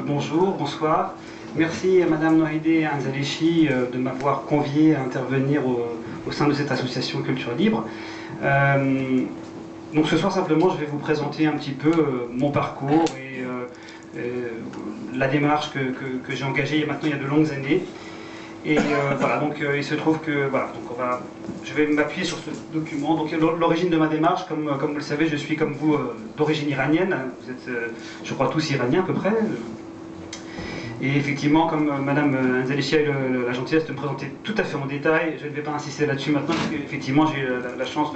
Bonjour, bonsoir. Merci à Madame Nohidé Anzalechi de m'avoir convié à intervenir au sein de cette association Culture Libre. Donc ce soir simplement je vais vous présenter un petit peu mon parcours et la démarche que j'ai engagée il y a de longues années. Et voilà, donc il se trouve que voilà, donc je vais m'appuyer sur ce document. Donc l'origine de ma démarche, comme vous le savez, je suis comme vous d'origine iranienne. Vous êtes, je crois, tous iraniens à peu près. Et effectivement, comme Madame Anzalechi a eu la gentillesse de me présenter tout à fait en détail, je ne vais pas insister là-dessus maintenant, parce qu'effectivement j'ai eu la chance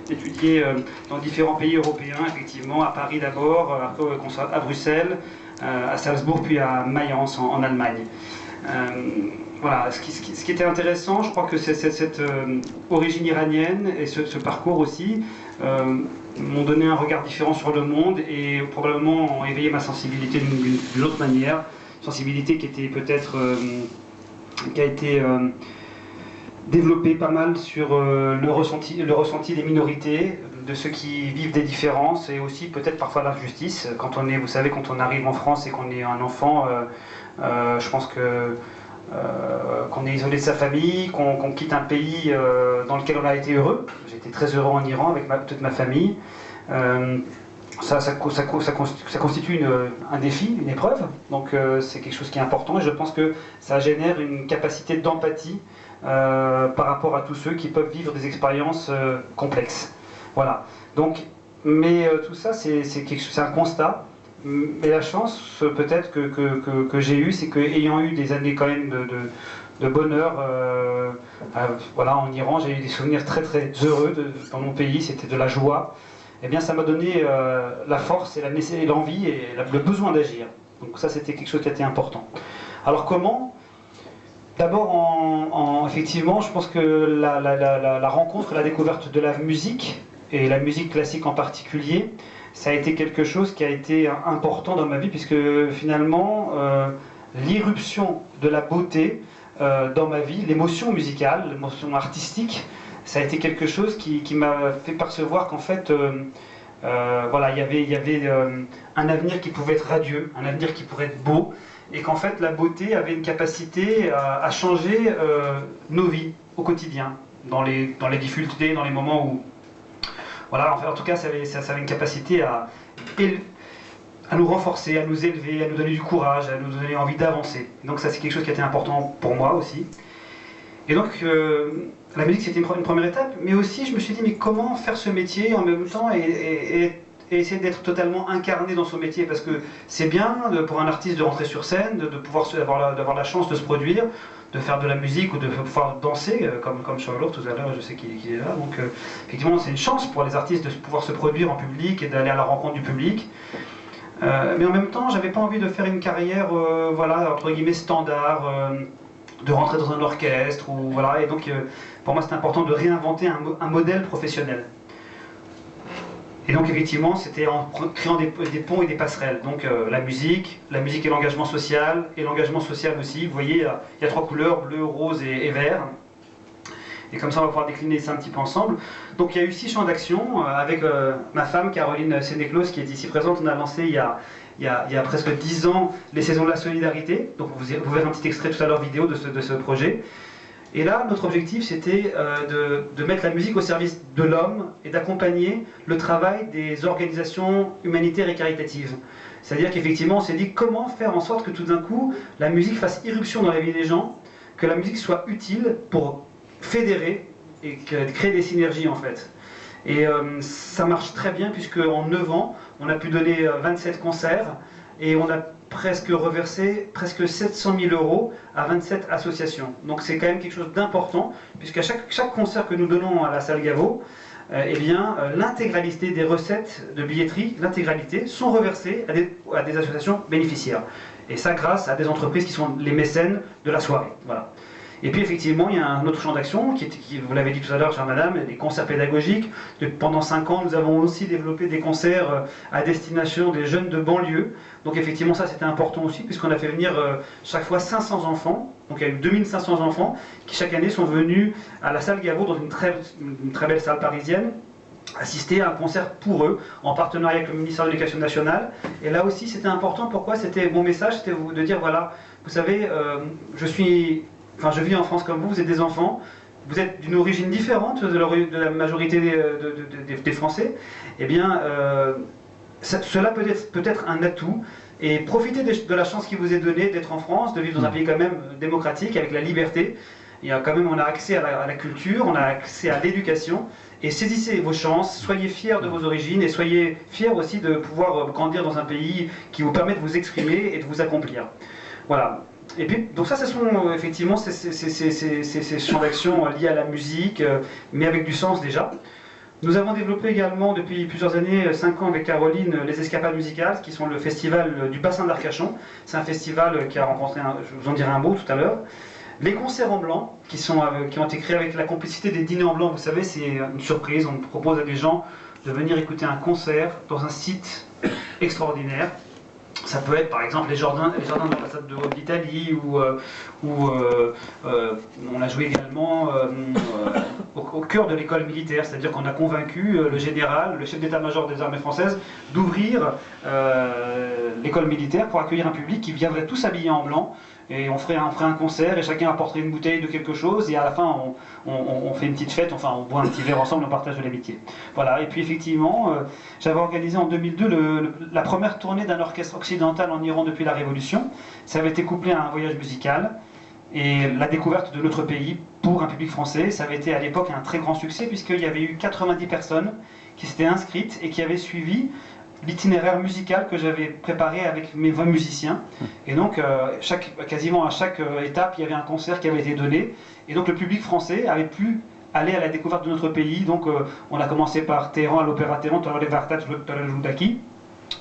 d'étudier dans différents pays européens, effectivement, à Paris d'abord, à Bruxelles, à Salzbourg, puis à Mayence en Allemagne. Voilà, ce qui était intéressant, je crois que cette origine iranienne et ce parcours aussi m'ont donné un regard différent sur le monde et probablement ont éveillé ma sensibilité d'une autre manière. Sensibilité qui était peut-être qui a été développée pas mal sur le ressenti des minorités, de ceux qui vivent des différences et aussi peut-être parfois l'injustice. Quand on est, vous savez, quand on arrive en France et qu'on est un enfant, je pense que qu'on est isolé de sa famille, qu'on quitte un pays dans lequel on a été heureux. J'étais très heureux en Iran avec toute ma famille. Ça constitue un défi, une épreuve, donc c'est quelque chose qui est important et je pense que ça génère une capacité d'empathie par rapport à tous ceux qui peuvent vivre des expériences complexes. Voilà, donc, mais tout ça c'est un constat, mais la chance peut-être que j'ai eue, c'est qu'ayant eu des années quand même de bonheur, voilà, en Iran, j'ai eu des souvenirs très très heureux dans mon pays, c'était de la joie. Eh bien ça m'a donné la force et l'envie et le besoin d'agir. Donc ça c'était quelque chose qui était important. Alors comment? D'abord effectivement je pense que la rencontre, la découverte de la musique, et la musique classique en particulier, ça a été quelque chose qui a été important dans ma vie puisque finalement l'irruption de la beauté dans ma vie, l'émotion musicale, l'émotion artistique, ça a été quelque chose qui m'a fait percevoir qu'en fait, voilà, il y avait un avenir qui pouvait être radieux, un avenir qui pourrait être beau, et qu'en fait la beauté avait une capacité à changer nos vies au quotidien, dans les difficultés, dans les moments où... Voilà, en tout cas, ça avait une capacité à nous renforcer, à nous élever, à nous donner du courage, à nous donner envie d'avancer. Donc ça c'est quelque chose qui a été important pour moi aussi. Et donc, la musique c'était une première étape, mais aussi je me suis dit, mais comment faire ce métier en même temps et essayer d'être totalement incarné dans son métier, parce que c'est bien pour un artiste de rentrer sur scène, de pouvoir d'avoir la chance de se produire, de faire de la musique ou de pouvoir danser, comme Charlotte tout à l'heure, je sais qu'il est là, donc effectivement c'est une chance pour les artistes de pouvoir se produire en public et d'aller à la rencontre du public. Mais en même temps, j'avais pas envie de faire une carrière, voilà, entre guillemets standard, de rentrer dans un orchestre, ou voilà, et donc pour moi c'est important de réinventer un modèle professionnel. Et donc effectivement c'était en créant des ponts et des passerelles, donc la musique et l'engagement social aussi, vous voyez il y a trois couleurs, bleu, rose et vert, et comme ça on va pouvoir décliner ça un petit peu ensemble. Donc il y a eu 6 champs d'action, avec ma femme Caroline Sénéclos qui est ici présente. On a lancé il y a presque 10 ans les saisons de la solidarité, donc vous verrez un petit extrait tout à l'heure vidéo de ce projet. Et là, notre objectif, c'était de mettre la musique au service de l'homme et d'accompagner le travail des organisations humanitaires et caritatives. C'est-à-dire qu'effectivement, on s'est dit comment faire en sorte que tout d'un coup, la musique fasse irruption dans la vie des gens, que la musique soit utile pour fédérer et créer des synergies en fait. Et ça marche très bien puisque en 9 ans, on a pu donner 27 concerts et on a presque reversé presque 700 000 € à 27 associations. Donc c'est quand même quelque chose d'important, puisqu'à chaque concert que nous donnons à la salle Gaveau, eh bien, l'intégralité des recettes de billetterie, l'intégralité, sont reversées à des associations bénéficiaires. Et ça grâce à des entreprises qui sont les mécènes de la soirée. Voilà. Et puis effectivement, il y a un autre champ d'action, qui, vous l'avez dit tout à l'heure, chère madame, des concerts pédagogiques. Pendant 5 ans, nous avons aussi développé des concerts à destination des jeunes de banlieue. Donc effectivement, ça c'était important aussi, puisqu'on a fait venir chaque fois 500 enfants. Donc il y a eu 2500 enfants qui chaque année sont venus à la salle Gaveau, dans une très belle salle parisienne, assister à un concert pour eux, en partenariat avec le ministère de l'Éducation nationale. Et là aussi, c'était important. Pourquoi? C'était mon message, c'était de dire, voilà, vous savez, je vis en France comme vous, vous êtes des enfants, vous êtes d'une origine différente de la majorité des Français. Eh bien, cela peut être un atout. Et profitez de la chance qui vous est donnée d'être en France, de vivre dans un pays quand même démocratique, avec la liberté. Il y a quand même, on a accès à la culture, on a accès à l'éducation. Et saisissez vos chances, soyez fiers de vos origines et soyez fiers aussi de pouvoir grandir dans un pays qui vous permet de vous exprimer et de vous accomplir. Voilà. Et puis, donc ça, ce sont effectivement ces champs d'action liés à la musique, mais avec du sens déjà. Nous avons développé également depuis plusieurs années, 5 ans avec Caroline, les Escapades musicales, qui sont le festival du bassin d'Arcachon. C'est un festival qui a rencontré, je vous en dirai un mot tout à l'heure. Les concerts en blanc, qui ont été créés avec la complicité des dîners en blanc, vous savez, c'est une surprise. On propose à des gens de venir écouter un concert dans un site extraordinaire. Ça peut être par exemple les jardins de l'ambassade d'Italie, ou on a joué également au cœur de l'école militaire, c'est-à-dire qu'on a convaincu le général, le chef d'état-major des armées françaises, d'ouvrir l'école militaire pour accueillir un public qui viendrait tous habillés en blanc. Et on ferait un concert et chacun apporterait une bouteille de quelque chose et à la fin on fait une petite fête, enfin on boit un petit verre ensemble, on partage de l'amitié. Voilà, et puis effectivement, j'avais organisé en 2002 la première tournée d'un orchestre occidental en Iran depuis la Révolution. Ça avait été couplé à un voyage musical et la découverte de notre pays pour un public français. Ça avait été à l'époque un très grand succès puisqu'il y avait eu 90 personnes qui s'étaient inscrites et qui avaient suivi l'itinéraire musical que j'avais préparé avec mes 20 musiciens. Et donc, quasiment à chaque étape, il y avait un concert qui avait été donné. Et donc, le public français avait pu aller à la découverte de notre pays. Donc, on a commencé par Téhéran, à l'Opéra Téhéran,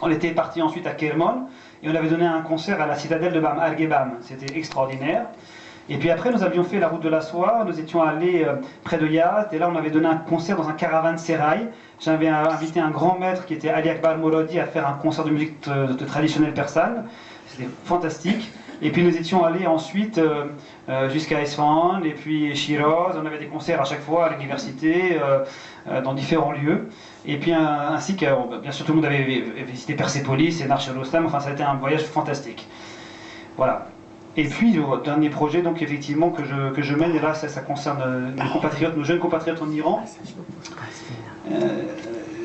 on était parti ensuite à Kermon, et on avait donné un concert à la citadelle de Bam, Al-Gebam. C'était extraordinaire. Et puis après, nous avions fait la route de la soie, nous étions allés près de Yazd, et là on avait donné un concert dans un caravansérail. J'avais invité un grand maître qui était Ali Akbar Morodi à faire un concert de musique traditionnelle persane. C'était fantastique. Et puis nous étions allés ensuite jusqu'à Esfahan, et puis Shiraz. On avait des concerts à chaque fois à l'université, dans différents lieux. Et puis ainsi que, bien sûr, tout le monde avait visité Persépolis et Nar el-Rostam. Enfin, ça a été un voyage fantastique. Voilà. Et puis, le dernier projet, donc effectivement, que je mène, et là, ça concerne nos compatriotes, nos jeunes compatriotes en Iran.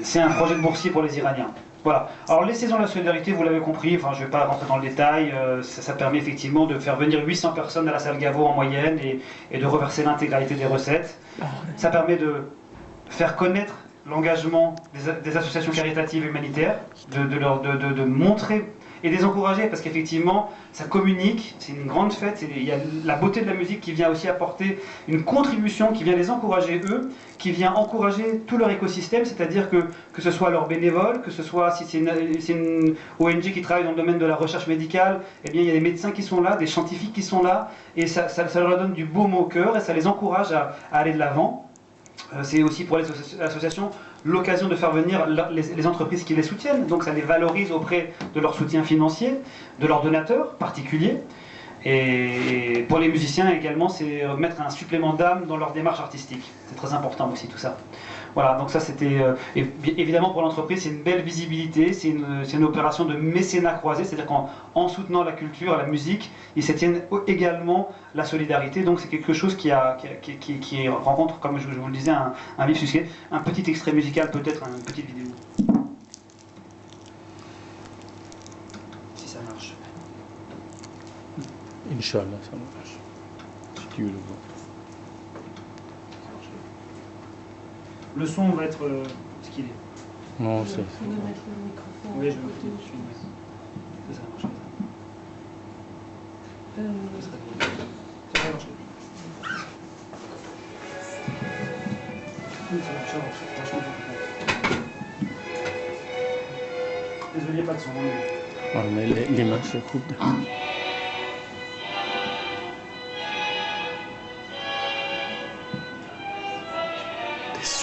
C'est un projet de boursier pour les Iraniens. Voilà. Alors, les saisons de la solidarité, vous l'avez compris, enfin, je ne vais pas rentrer dans le détail, ça permet effectivement de faire venir 800 personnes à la salle Gaveau en moyenne et de reverser l'intégralité des recettes. Ça permet de faire connaître l'engagement des associations caritatives humanitaires, de montrer et de les encourager, parce qu'effectivement, ça communique, c'est une grande fête, il y a la beauté de la musique qui vient aussi apporter une contribution, qui vient les encourager eux, qui vient encourager tout leur écosystème, c'est-à-dire que ce soit leurs bénévoles, que ce soit si c'est une ONG qui travaille dans le domaine de la recherche médicale, eh bien il y a des médecins qui sont là, des scientifiques qui sont là, et ça leur donne du baume au cœur, et ça les encourage à aller de l'avant. C'est aussi pour les associations l'occasion de faire venir les entreprises qui les soutiennent, donc ça les valorise auprès de leur soutien financier, de leurs donateurs particuliers. Et pour les musiciens également, c'est mettre un supplément d'âme dans leur démarche artistique. C'est très important aussi tout ça. Voilà, donc ça c'était... évidemment pour l'entreprise, c'est une belle visibilité, c'est une opération de mécénat croisé, c'est-à-dire qu'en soutenant la culture, la musique, ils se tiennent également la solidarité, donc c'est quelque chose qui rencontre, comme je vous le disais, un vif succès. Un petit extrait musical, peut-être une petite vidéo. Si ça marche. Inch'Allah, ça marche. Si tu veux le voir. Le son va être ce qu'il est. Non, c'est... On va mettre le microphone. Oui, je vais le dessus. Ça marche. Ça va marcher. Oui, ça marche. Désolé, pas de son. Ah, mais les mains se coupent.